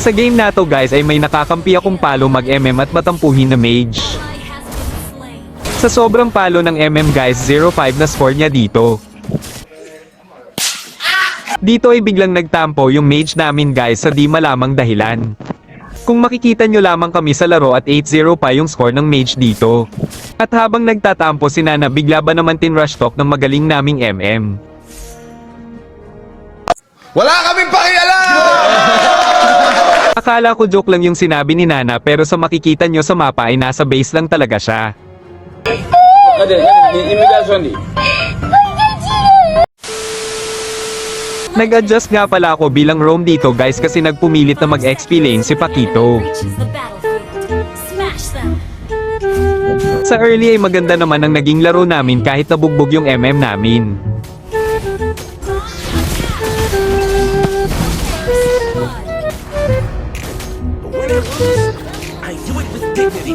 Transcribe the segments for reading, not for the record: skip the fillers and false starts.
Sa game na to guys ay may nakakampi akong palo mag-MM at matampuhin na mage. Sa sobrang palo ng MM guys 0-5 na score niya dito. Dito ay biglang nagtampo yung mage namin guys sa di malamang dahilan. Kung makikita nyo lamang kami sa laro at 8-0 pa yung score ng mage dito. At habang nagtatampo si Nana bigla ba naman tinrush talk ng magaling naming MM. Wala kaming pakialam! Akala ko joke lang yung sinabi ni Nana pero sa makikita nyo sa mapa ay nasa base lang talaga siya. Nag-adjust nga pala ako bilang roam dito guys kasi nagpumilit na mag-XP lane si Paquito. Sa early ay maganda naman ang naging laro namin kahit nabugbog yung MM namin. I do it with dignity.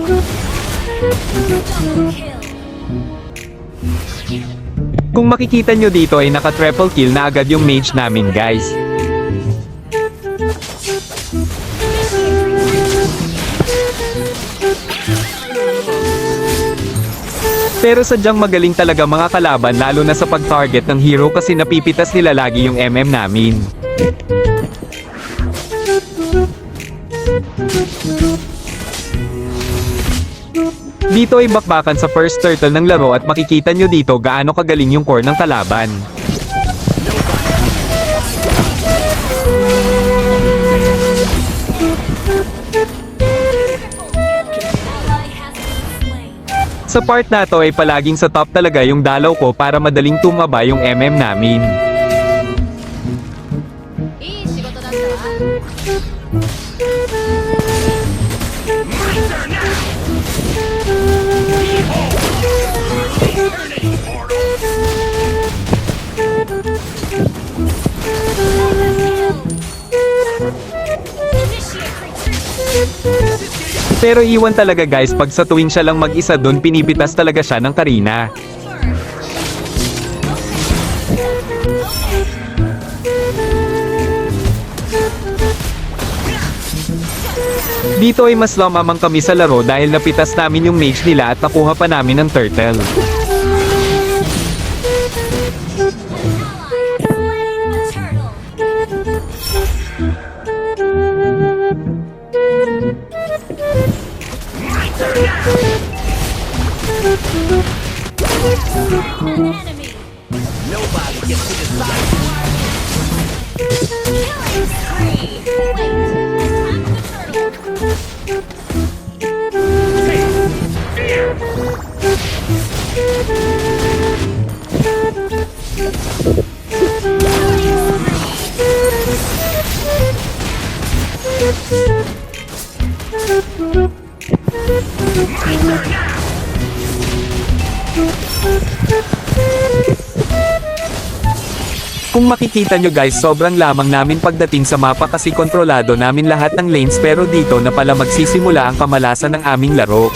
Kung makikita nyo dito ay naka-triple kill na agad yung mage namin guys. Pero sadyang magaling talaga mga kalaban lalo na sa pag-target ng hero kasi napipitas nila lagi yung MM namin. Dito ay bakbakan sa first turtle ng laro at makikita nyo dito gaano kagaling yung core ng kalaban. Sa part na to ay palaging sa top talaga yung dalaw ko para madaling tumaba yung MM namin. Pero iwan talaga guys pag sa tuwing siya lang mag-isa doon pinipitas talaga siya ng Karina. Dito ay mas lamamang kami sa laro dahil napitas namin yung mage nila at nakuha pa namin ng turtle. Nobody gets to decide. Killing spree! Wait, attack the turtle! Kung makikita nyo guys sobrang lamang namin pagdating sa mapa kasi kontrolado namin lahat ng lanes pero dito na pala magsisimula ang kamalasan ng aming laro.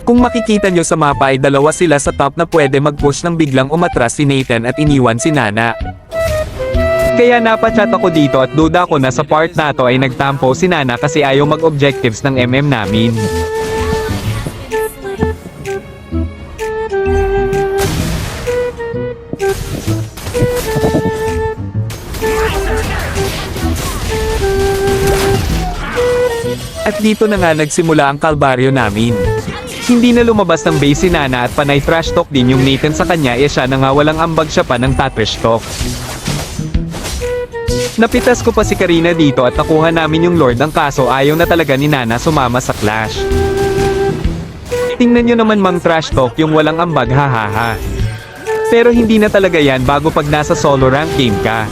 Kung makikita nyo sa mapa ay dalawa sila sa top na pwede mag-push nang biglang umatras si Nathan at iniwan si Nana. Kaya napachat ako dito at duda ko na sa part na to ay nagtampo si Nana kasi ayaw mag-objectives ng MM namin. At dito na nga nagsimula ang kalbaryo namin. Hindi na lumabas ng base si Nana at panay trash talk din yung Nathan sa kanya siya na nga walang ambag siya pa ng trash talk. Napitas ko pa si Karina dito at nakuha namin yung Lord ang kaso ayaw na talaga ni Nana sumama sa clash. Tingnan nyo naman mang trash talk yung walang ambag hahaha. Pero hindi na talaga yan bago pag nasa solo rank game ka.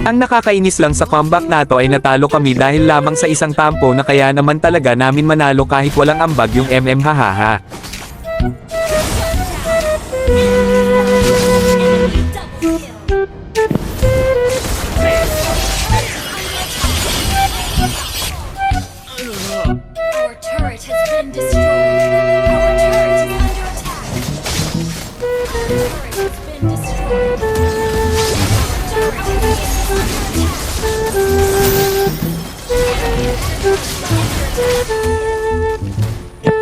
Ang nakakainis lang sa comeback na to ay natalo kami dahil lamang sa isang tampo na kaya naman talaga namin manalo kahit walang ambag yung MM hahaha. Our turret has been destroyed. Our turret is under attack. been destroyed.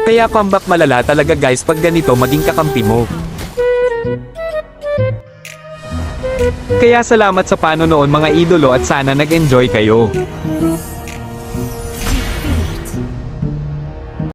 Kaya comeback malala talaga guys pag ganito maging kakampi mo. Kaya salamat sa panonood mga idolo at sana nag-enjoy kayo.